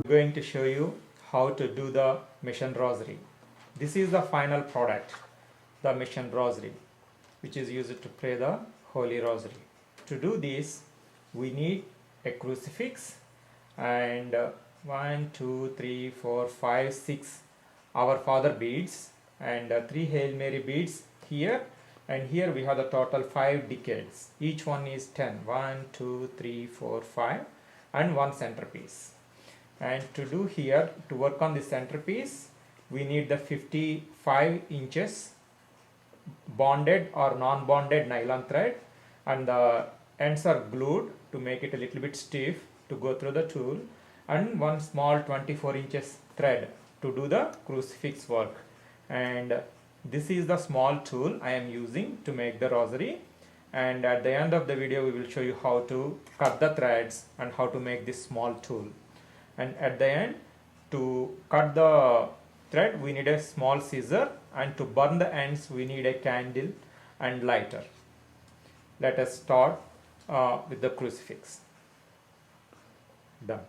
Going to show you how to do the mission rosary. This is the final product, the mission rosary, which is used to pray the Holy Rosary. To do this, we need a crucifix and 1, 2, 3, 4, 5, 6 Our Father beads and 3 Hail Mary beads here, and here we have the total 5 decades. Each one is 10. 1, 2, 3, 4, 5 and 1 centerpiece. And to do here, to work on the centerpiece, we need the 55 inches bonded or non-bonded nylon thread, and the ends are glued to make it a little bit stiff to go through the tool, and one small 24 inches thread to do the crucifix work. And this is the small tool I am using to make the rosary, and at the end of the video we will show you how to cut the threads and how to make this small tool. And at the end, to cut the thread we need a small scissor, and to burn the ends we need a candle and lighter. Let us start with the crucifix. Done.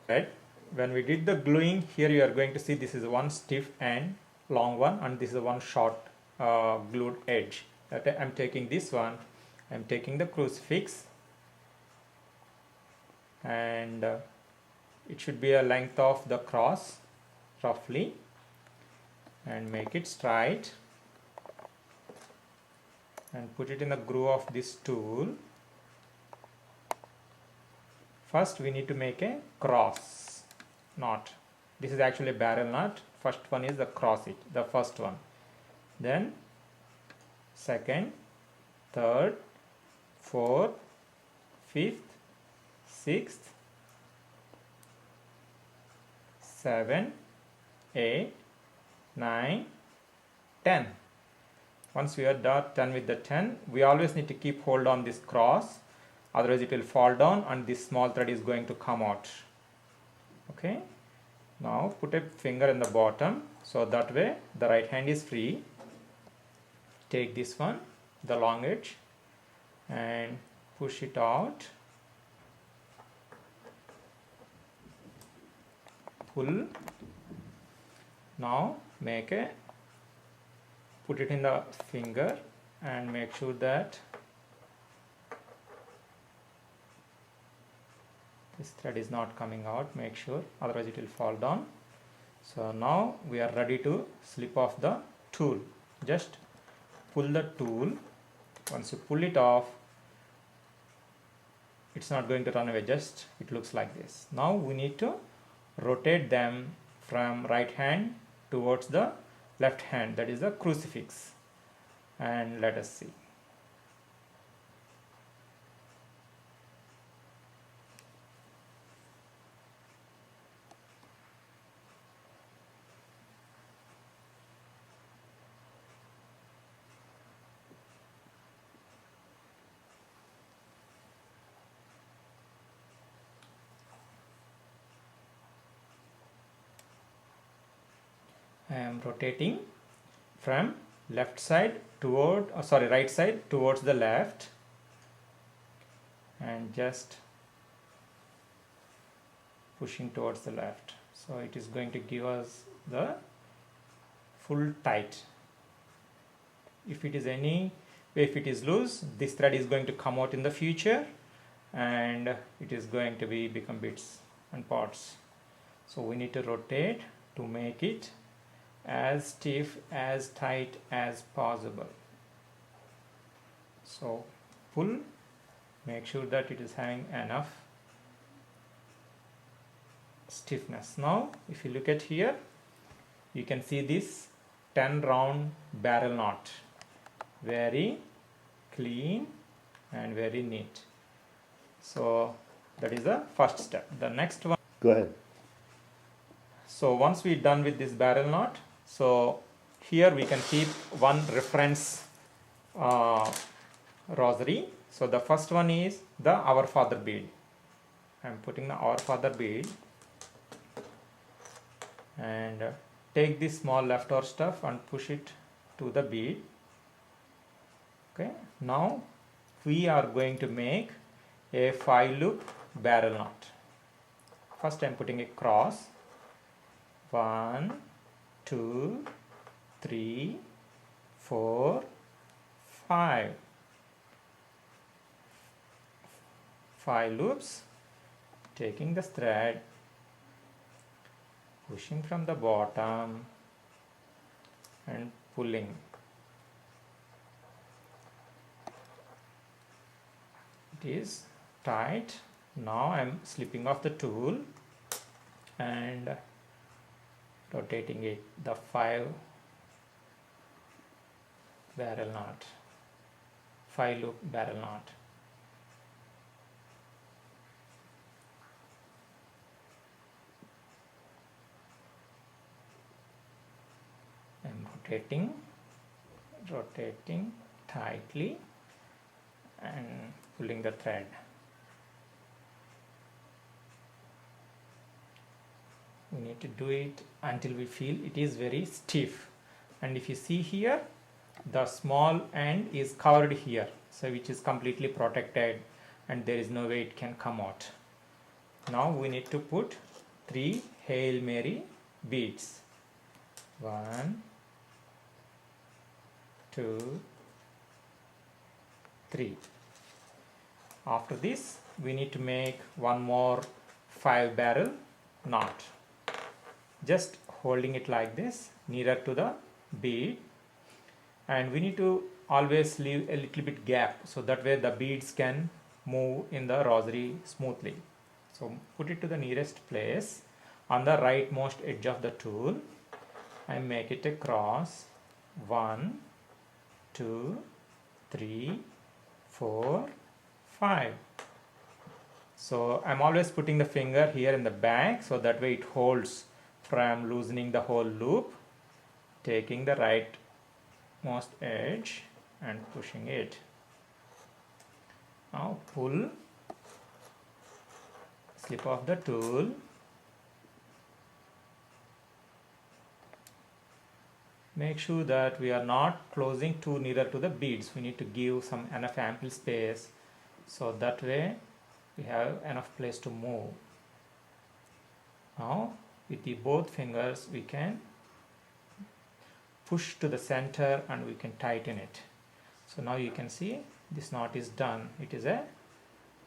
Right, when we did the gluing, here you are going to see this is one stiff and long one, and this is one short glued edge. That I'm taking this one, I'm taking the crucifix, and it should be a length of the cross roughly, and make it straight and put it in the groove of this tool. First we need to make a cross knot. This is actually a barrel knot. First one is the cross it, the first one. Then second, third, fourth, fifth, sixth, 7, 8, 9, 10. Once we are done with the 10, we always need to keep hold on this cross, otherwise it will fall down and this small thread is going to come out. Okay, now put a finger in the bottom, so that way the right hand is free. Take this one, the long edge, and push it out, pull. Now put it in the finger and make sure that This thread is not coming out, make sure, otherwise it will fall down. So now we are ready to slip off the tool. Just pull the tool. Once you pull it off, it's not going to run away, just it looks like this. Now we need to rotate them from right hand towards the left hand, that is the crucifix, and let us see. I am rotating from right side towards the left, and just pushing towards the left. So it is going to give us the full tight. If it is loose, this thread is going to come out in the future, and it is going to become bits and parts. So we need to rotate to make it as stiff, as tight as possible. So pull, make sure that it is having enough stiffness. Now if you look at here, you can see this 10 round barrel knot, very clean and very neat. So that is the first step. The next one, Go ahead. so once we're done with this barrel knot, so here we can keep one reference rosary. So the first one is the Our Father bead. I'm putting the Our Father bead, and take this small leftover stuff and push it to the bead. Okay, now we are going to make a 5-loop barrel knot. First I'm putting a cross. 1, 2, 3, 4, 5. 5 loops, taking the thread, pushing from the bottom and pulling. It is tight. Now I am slipping off the tool and rotating it, the 5 barrel knot, 5 loop barrel knot. I'm rotating tightly and pulling the thread. We need to do it until we feel it is very stiff. And if you see here, the small end is covered here, so which is completely protected and there is no way it can come out. Now we need to put 3 Hail Mary beads. 1, 2, 3. After this we need to make one more 5 barrel knot. Just holding it like this nearer to the bead, and we need to always leave a little bit gap so that way the beads can move in the rosary smoothly. So put it to the nearest place on the rightmost edge of the tool and make it a cross. 1, 2, 3, 4, 5. So I'm always putting the finger here in the back so that way it holds from loosening the whole loop, taking the rightmost edge and pushing it. Now pull, slip off the tool, make sure that we are not closing too nearer to the beads. We need to give some enough ample space so that way we have enough place to move. Now with the both fingers we can push to the center and we can tighten it. So now you can see this knot is done. It is a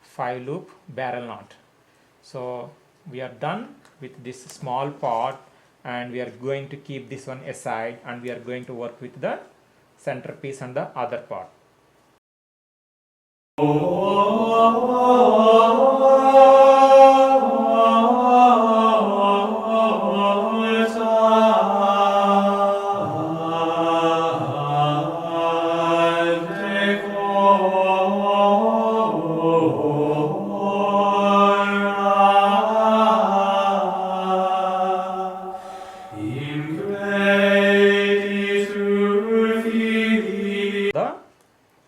5 loop barrel knot. So we are done with this small part, and we are going to keep this one aside, and we are going to work with the centerpiece and the other part. The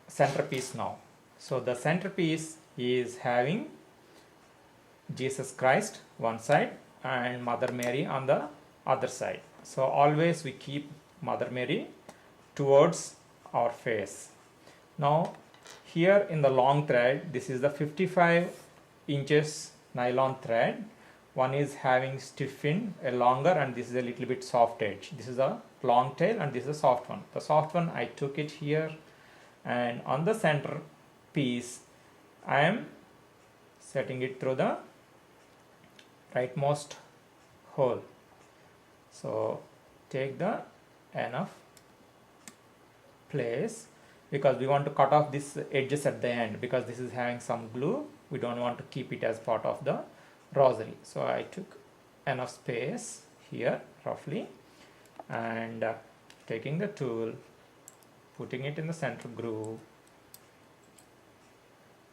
centerpiece now. So the centerpiece is having Jesus Christ one side and Mother Mary on the other side. So always we keep Mother Mary towards our face. Now here in the long thread, this is the 55 inches nylon thread. One is having stiffened a longer, and this is a little bit soft edge. This is a long tail and this is a soft one. The soft one, I took it here, and on the center piece I am setting it through the rightmost hole. So take the enough place, because we want to cut off this edges at the end, because this is having some glue. We don't want to keep it as part of the rosary. So I took enough space here roughly, and taking the tool, putting it in the center groove,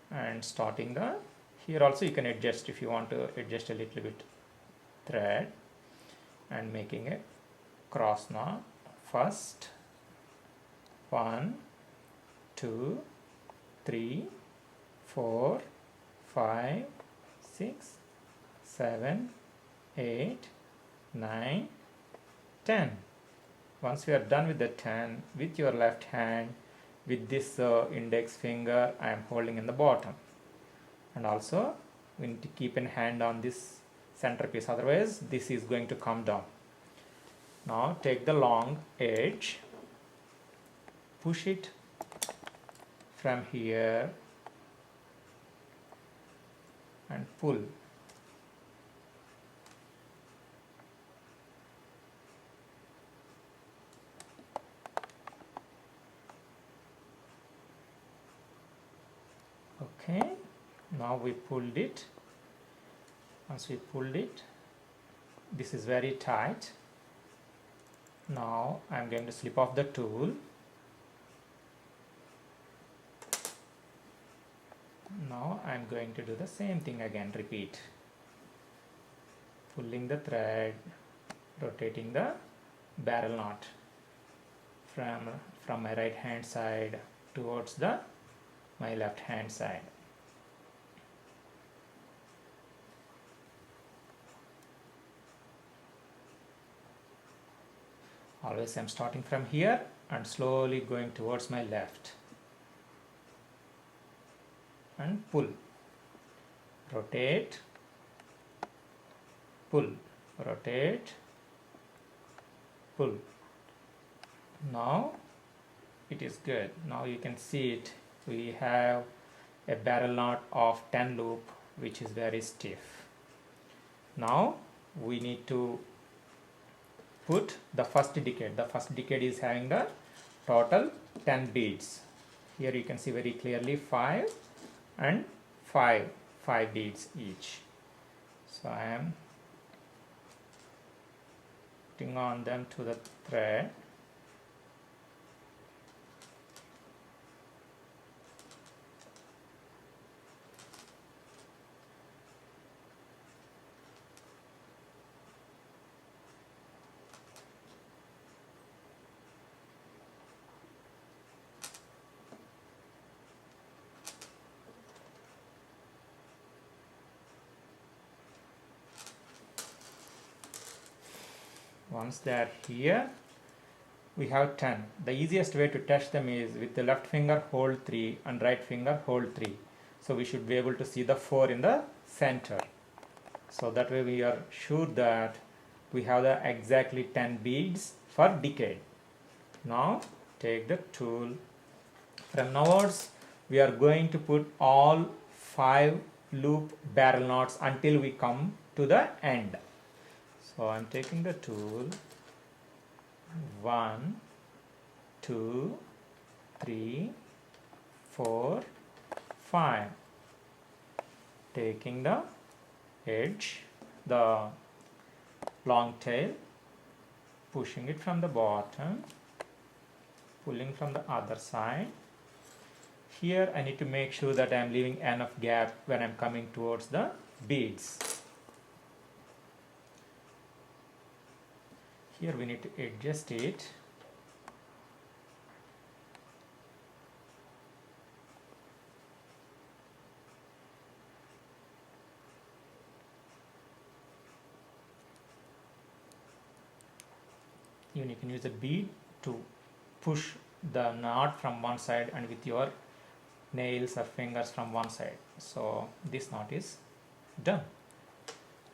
and starting the, here also you can adjust if you want to adjust a little bit thread, and making a cross knot. First 1 2 3 4 5 6 7 8 9 10. Once we are done with the 10, with your left hand, with this index finger I am holding in the bottom, and also we need to keep in hand on this centerpiece, otherwise this is going to come down. Now take the long edge, push it from here and pull. Okay, now we pulled it. Once we pulled it, this is very tight. Now I am going to slip off the tool. Now I am going to do the same thing again, repeat. Pulling the thread, rotating the barrel knot from my right hand side towards my left hand side. Always I am starting from here and slowly going towards my left, and pull, rotate, pull, rotate, pull. Now it is good. Now you can see it. We have a barrel knot of 10 loop, which is very stiff. Now we need to put the first decade. The first decade is having the total 10 beads. Here you can see very clearly 5 and 5 beads each. So I am putting on them to the thread. Once they are here, we have 10. The easiest way to test them is with the left finger hold 3 and right finger hold 3. So we should be able to see the 4 in the center. So that way we are sure that we have the exactly 10 beads for decade. Now take the tool. From now onwards we are going to put all 5 loop barrel knots until we come to the end. So I'm taking the tool. 1, 2, 3, 4, 5. Taking the edge, the long tail, pushing it from the bottom, pulling from the other side. Here I need to make sure that I am leaving enough gap when I'm coming towards the beads. Here we need to adjust it. You can use a bead to push the knot from one side and with your nails or fingers from one side. So this knot is done.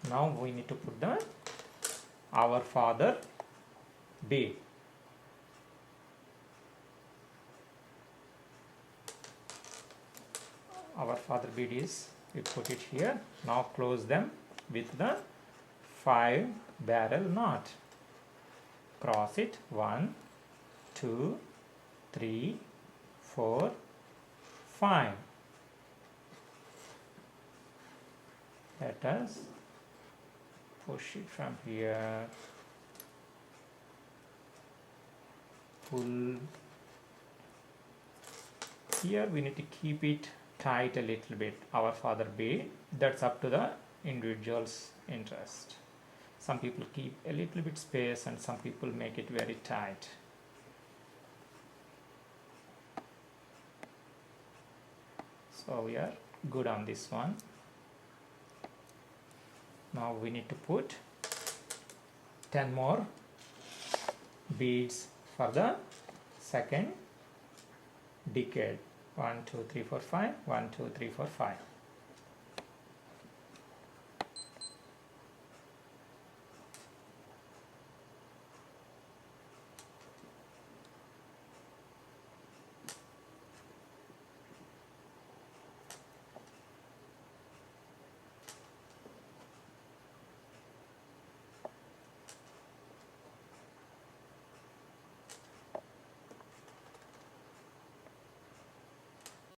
Now we need to put the Our Father bead. Our Father bead is, we put it here. Now close them with the 5 barrel knot. Cross it. 1, 2, 3, 4, 5. Let us push it from here. Pull. Here we need to keep it tight a little bit. Our Father bead. That's up to the individual's interest. Some people keep a little bit space and some people make it very tight. So we are good on this one. Now we need to put 10 more beads for the second decade. 1, 2, 3, 4, 5. 1, 2, 3, 4, 5.